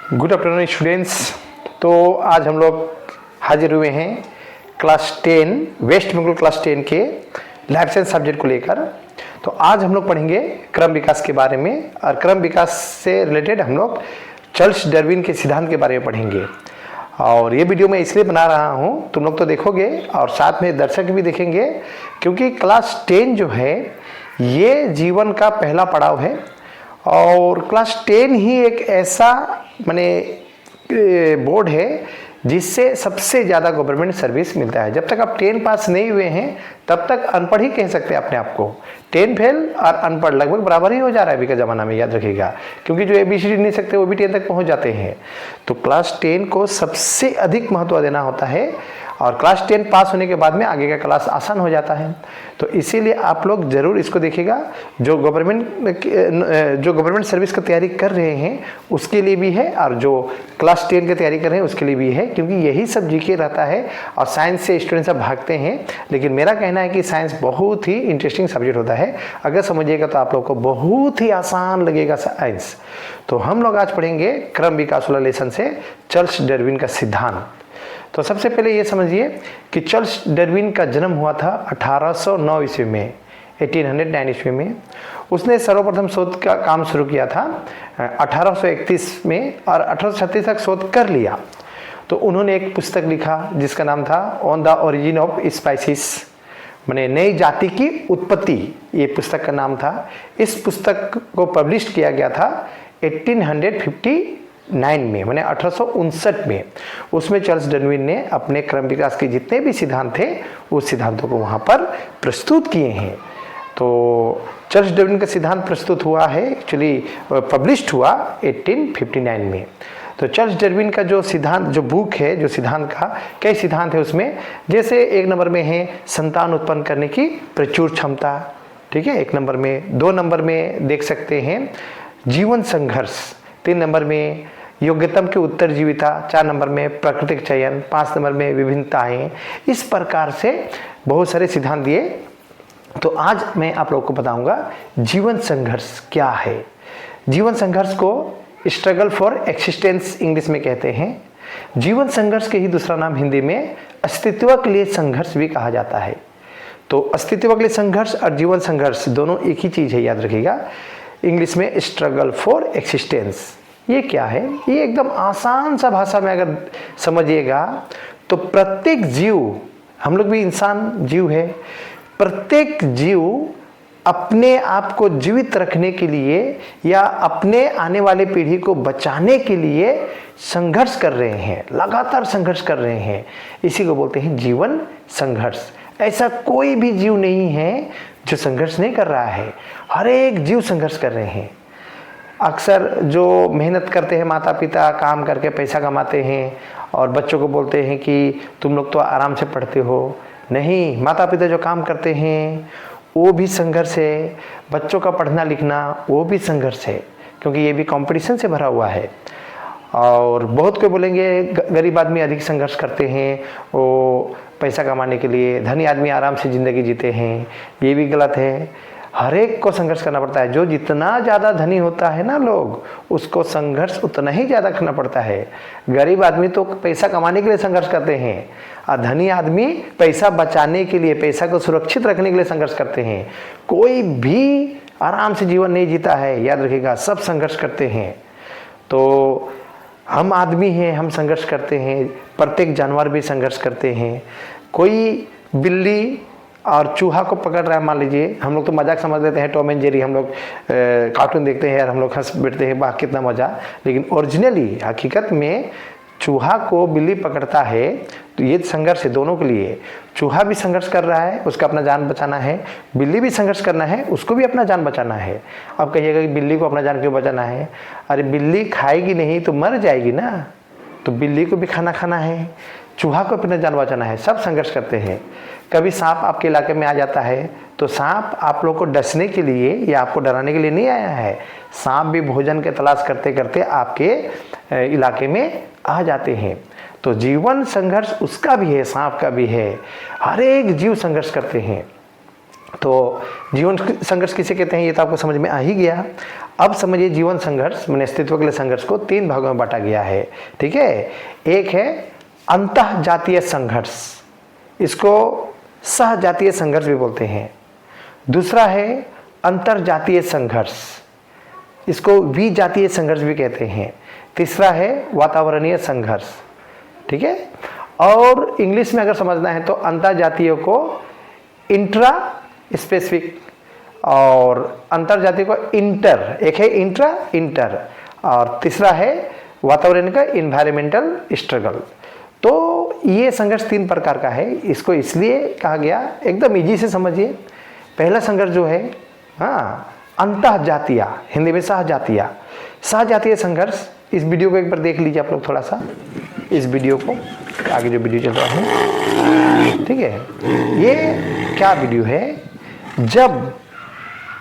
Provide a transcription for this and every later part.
Good afternoon students. तो आज हम लोग हाजिर हुए हैं क्लास 10 वेस्ट बंगाल क्लास 10 के लाइफ साइंस सब्जेक्ट को लेकर। तो आज हम लोग पढ़ेंगे क्रम विकास के बारे में, और क्रम विकास से रिलेटेड हम लोग चार्ल्स डार्विन के सिद्धांत के बारे में पढ़ेंगे। और ये वीडियो मैं इसलिए बना रहा हूँ, तुम लोग तो देखोगे और साथ में दर्शक भी देखेंगे, क्योंकि क्लास 10 जो है ये जीवन का पहला पड़ाव है। और क्लास 10 ही एक ऐसा बोर्ड है जिससे सबसे ज़्यादा गवर्नमेंट सर्विस मिलता है। जब तक आप 10 पास नहीं हुए हैं तब तक अनपढ़ ही कह सकते हैं अपने आप को। 10 फेल और अनपढ़ लगभग बराबर ही हो जा रहा है अभी का ज़माना में, याद रखिएगा, क्योंकि जो ABCD नहीं सकते वो भी 10 तक पहुंच जाते हैं। तो क्लास 10 को सबसे अधिक महत्व देना होता है, और क्लास 10 पास होने के बाद में आगे का क्लास आसान हो जाता है। तो इसीलिए आप लोग ज़रूर इसको देखिएगा। जो गवर्नमेंट सर्विस की तैयारी कर रहे हैं उसके लिए भी है, और जो क्लास 10 की तैयारी कर रहे हैं उसके लिए भी है, क्योंकि यही सब जीके रहता है। और साइंस से स्टूडेंट सब भागते हैं, लेकिन मेरा कहना है कि साइंस बहुत ही इंटरेस्टिंग सब्जेक्ट होता है। अगर समझिएगा तो आप लोग को बहुत ही आसान लगेगा साइंस। तो हम लोग आज पढ़ेंगे क्रम विकास वाला लेसन से चार्ल्स डार्विन का सिद्धांत। तो सबसे पहले ये समझिए कि चार्ल्स डार्विन का जन्म हुआ था 1809 ईस्वी में, 1809 ईस्वी में। उसने सर्वप्रथम शोध का काम शुरू किया था 1831 में, और 1836 तक शोध कर लिया। तो उन्होंने एक पुस्तक लिखा जिसका नाम था on the origin of species, माने नई जाति की उत्पत्ति, ये पुस्तक का नाम था। इस पुस्तक को पब्लिश किया गया था 1859 में, माने 1859 में। उसमें चार्ल्स डार्विन ने अपने क्रम विकास के जितने भी सिद्धांत थे उस सिद्धांतों को वहाँ पर प्रस्तुत किए हैं। तो चार्ल्स डार्विन का सिद्धांत प्रस्तुत हुआ है, एक्चुअली पब्लिश्ड हुआ 1859 में। तो चार्ल्स डार्विन का जो सिद्धांत, जो बुक है, जो सिद्धांत का कई सिद्धांत है उसमें, जैसे 1 नंबर में है संतान उत्पन्न करने की प्रचुर क्षमता, ठीक है, 1 नंबर में। 2 नंबर में देख सकते हैं जीवन संघर्ष, 3 नंबर में योग्यतम के उत्तरजीविता, 4 नंबर में प्राकृतिक चयन, 5 नंबर में विभिन्नताएं। इस प्रकार से बहुत सारे सिद्धांत दिए। तो आज मैं आप लोगों को बताऊंगा जीवन संघर्ष क्या है। जीवन संघर्ष को स्ट्रगल फॉर एक्सिस्टेंस इंग्लिश में कहते हैं। जीवन संघर्ष के ही दूसरा नाम हिंदी में अस्तित्व के लिए संघर्ष भी कहा जाता है। तो अस्तित्व के लिए संघर्ष और जीवन संघर्ष दोनों एक ही चीज है, याद रखिएगा। इंग्लिश में स्ट्रगल फॉर एक्सिस्टेंस, ये क्या है? ये एकदम आसान सा भाषा में अगर समझिएगा तो प्रत्येक जीव, हम लोग भी इंसान जीव है, प्रत्येक जीव अपने आप को जीवित रखने के लिए या अपने आने वाले पीढ़ी को बचाने के लिए संघर्ष कर रहे हैं, लगातार संघर्ष कर रहे हैं। इसी को बोलते हैं जीवन संघर्ष। ऐसा कोई भी जीव नहीं है जो संघर्ष नहीं कर रहा है, हर एक जीव संघर्ष कर रहे हैं। अक्सर जो मेहनत करते हैं, माता पिता काम करके पैसा कमाते हैं और बच्चों को बोलते हैं कि तुम लोग तो आराम से पढ़ते हो। नहीं, माता पिता जो काम करते हैं वो भी संघर्ष है, बच्चों का पढ़ना लिखना वो भी संघर्ष है, क्योंकि ये भी कंपटीशन से भरा हुआ है। और बहुत कोई बोलेंगे गरीब आदमी अधिक संघर्ष करते हैं वो पैसा कमाने के लिए, धनी आदमी आराम से ज़िंदगी जीते हैं, ये भी गलत है। हर एक को संघर्ष करना पड़ता है। जो जितना ज़्यादा धनी होता है ना लोग, उसको संघर्ष उतना ही ज़्यादा करना पड़ता है। गरीब आदमी तो पैसा कमाने के लिए संघर्ष करते हैं, और धनी आदमी पैसा बचाने के लिए, पैसा को सुरक्षित रखने के लिए संघर्ष करते हैं। कोई भी आराम से जीवन नहीं जीता है, याद रखिएगा, सब संघर्ष करते हैं। तो हम आदमी हैं, हम संघर्ष करते हैं, प्रत्येक जानवर भी संघर्ष करते हैं। कोई बिल्ली और चूहा को पकड़ रहा है, मान लीजिए, हम लोग तो मजाक समझ लेते हैं, टॉम एंड जेरी, हम लोग कार्टून देखते हैं यार, हम लोग हंस बैठते हैं, वाह कितना मजा। लेकिन ओरिजिनली हकीकत में चूहा को बिल्ली पकड़ता है तो ये संघर्ष है दोनों के लिए। चूहा भी संघर्ष कर रहा है, उसका अपना जान बचाना है, बिल्ली भी संघर्ष करना है, उसको भी अपना जान बचाना है। अब कहिएगा कि बिल्ली को अपना जान क्यों बचाना है? अरे बिल्ली खाएगी नहीं तो मर जाएगी ना, तो बिल्ली को भी खाना खाना है, चूहा को अपना जान बचाना है। सब संघर्ष करते हैं। कभी सांप आपके इलाके में आ जाता है तो सांप आप लोग को डसने के लिए या आपको डराने के लिए नहीं आया है। सांप भी भोजन के तलाश करते करते आपके इलाके में आ जाते हैं। तो जीवन संघर्ष उसका भी है, सांप का भी है, हर एक जीव संघर्ष करते हैं। तो जीवन संघर्ष किसे कहते हैं ये तो आपको समझ में आ ही गया। अब समझिए जीवन संघर्ष मैंने अस्तित्व के लिए संघर्ष को 3 भागों में बांटा गया है, ठीक है। एक है अंतः जातीय संघर्ष, इसको सह जातीय संघर्ष भी बोलते हैं। दूसरा है अंतर जातीय संघर्ष, इसको विजातीय संघर्ष भी कहते हैं। तीसरा है वातावरणीय संघर्ष, ठीक है। और इंग्लिश में अगर समझना है तो अंतर जातीय को इंट्रा स्पेसिफिक और अंतर जातीय को इंटर, एक है इंट्रा इंटर, और तीसरा है वातावरण का इन्वायरमेंटल स्ट्रगल। तो ये संघर्ष 3 प्रकार का है, इसको इसलिए कहा गया, एकदम इजी से समझिए। पहला संघर्ष जो है अंतः जातीय, हिंदी में सहजातीय, सहजातीय संघर्ष। इस वीडियो को एक बार देख लीजिए आप लोग, थोड़ा सा इस वीडियो को, आगे जो वीडियो चल रहा है, ठीक है। ये क्या वीडियो है, जब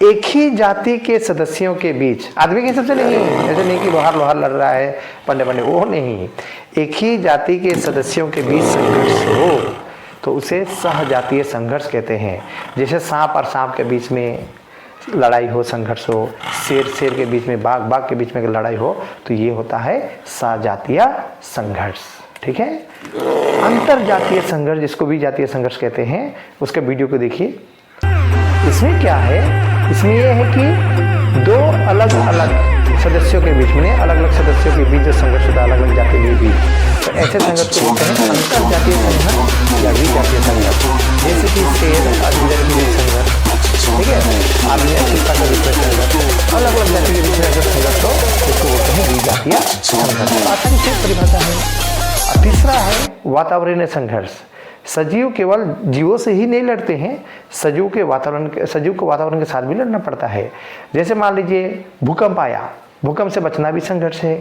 एक ही जाति के सदस्यों के बीच, आदमी के हिसाब से नहीं, ऐसे नहीं कि लोहार लोहार लड़ रहा है पंडे पंडे, वो नहीं, एक ही जाति के सदस्यों के बीच संघर्ष हो तो उसे सहजातीय संघर्ष कहते हैं। जैसे सांप और सांप के बीच में लड़ाई हो, संघर्ष हो, शेर शेर के बीच में, बाघ बाघ के बीच में लड़ाई हो, तो ये होता है सहजातीय संघर्ष, ठीक है। अंतर जातीय संघर्ष, जिसको भी जातीय संघर्ष कहते हैं, उसके वीडियो को देखिए। इसमें क्या है, इसमें यह है कि 2 अलग अलग सदस्यों के बीच में, अलग अलग सदस्यों के बीच जो संघर्ष होता है, अलग अलग जाति के बीच, तो ऐसे संघर्ष को बोलते हैं अंतर जातीय संघर्ष या विजातीय संघर्ष। जैसे कि शेर अजगर के बीच संघर्ष, ठीक है, आदमी अफ्रीका के बीच में संघर्ष, अलग अलग जाति के बीच में अगर संघर्ष हो उसको बोलते हैं विजातीय संघर्ष। आसानी से परिभाषा है। तीसरा है वातावरणीय संघर्ष। सजीव केवल जीवों से ही नहीं लड़ते हैं, सजीव को वातावरण के साथ भी लड़ना पड़ता है। जैसे मान लीजिए भूकंप आया, भूकंप से बचना भी संघर्ष है।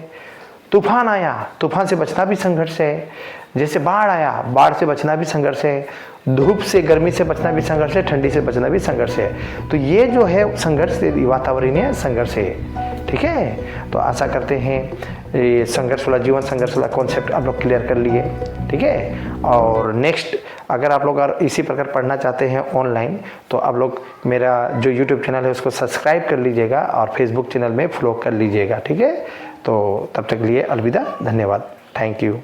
तूफान आया, तूफान से बचना भी संघर्ष है। जैसे बाढ़ आया, बाढ़ से बचना भी संघर्ष है। धूप से, गर्मी से बचना भी संघर्ष है, ठंडी से बचना भी संघर्ष है। तो ये जो है संघर्ष वातावरणीय संघर्ष है, ठीक है। तो आशा करते हैं ये संघर्ष वाला, जीवन संघर्ष वाला कॉन्सेप्ट आप लोग क्लियर कर लिए, ठीक है। और नेक्स्ट अगर आप लोग इसी प्रकार पढ़ना चाहते हैं ऑनलाइन, तो आप लोग मेरा जो यूट्यूब चैनल है उसको सब्सक्राइब कर लीजिएगा और फेसबुक चैनल में फॉलो कर लीजिएगा, ठीक है। तो तब तक के लिए अलविदा, धन्यवाद, थैंक यू।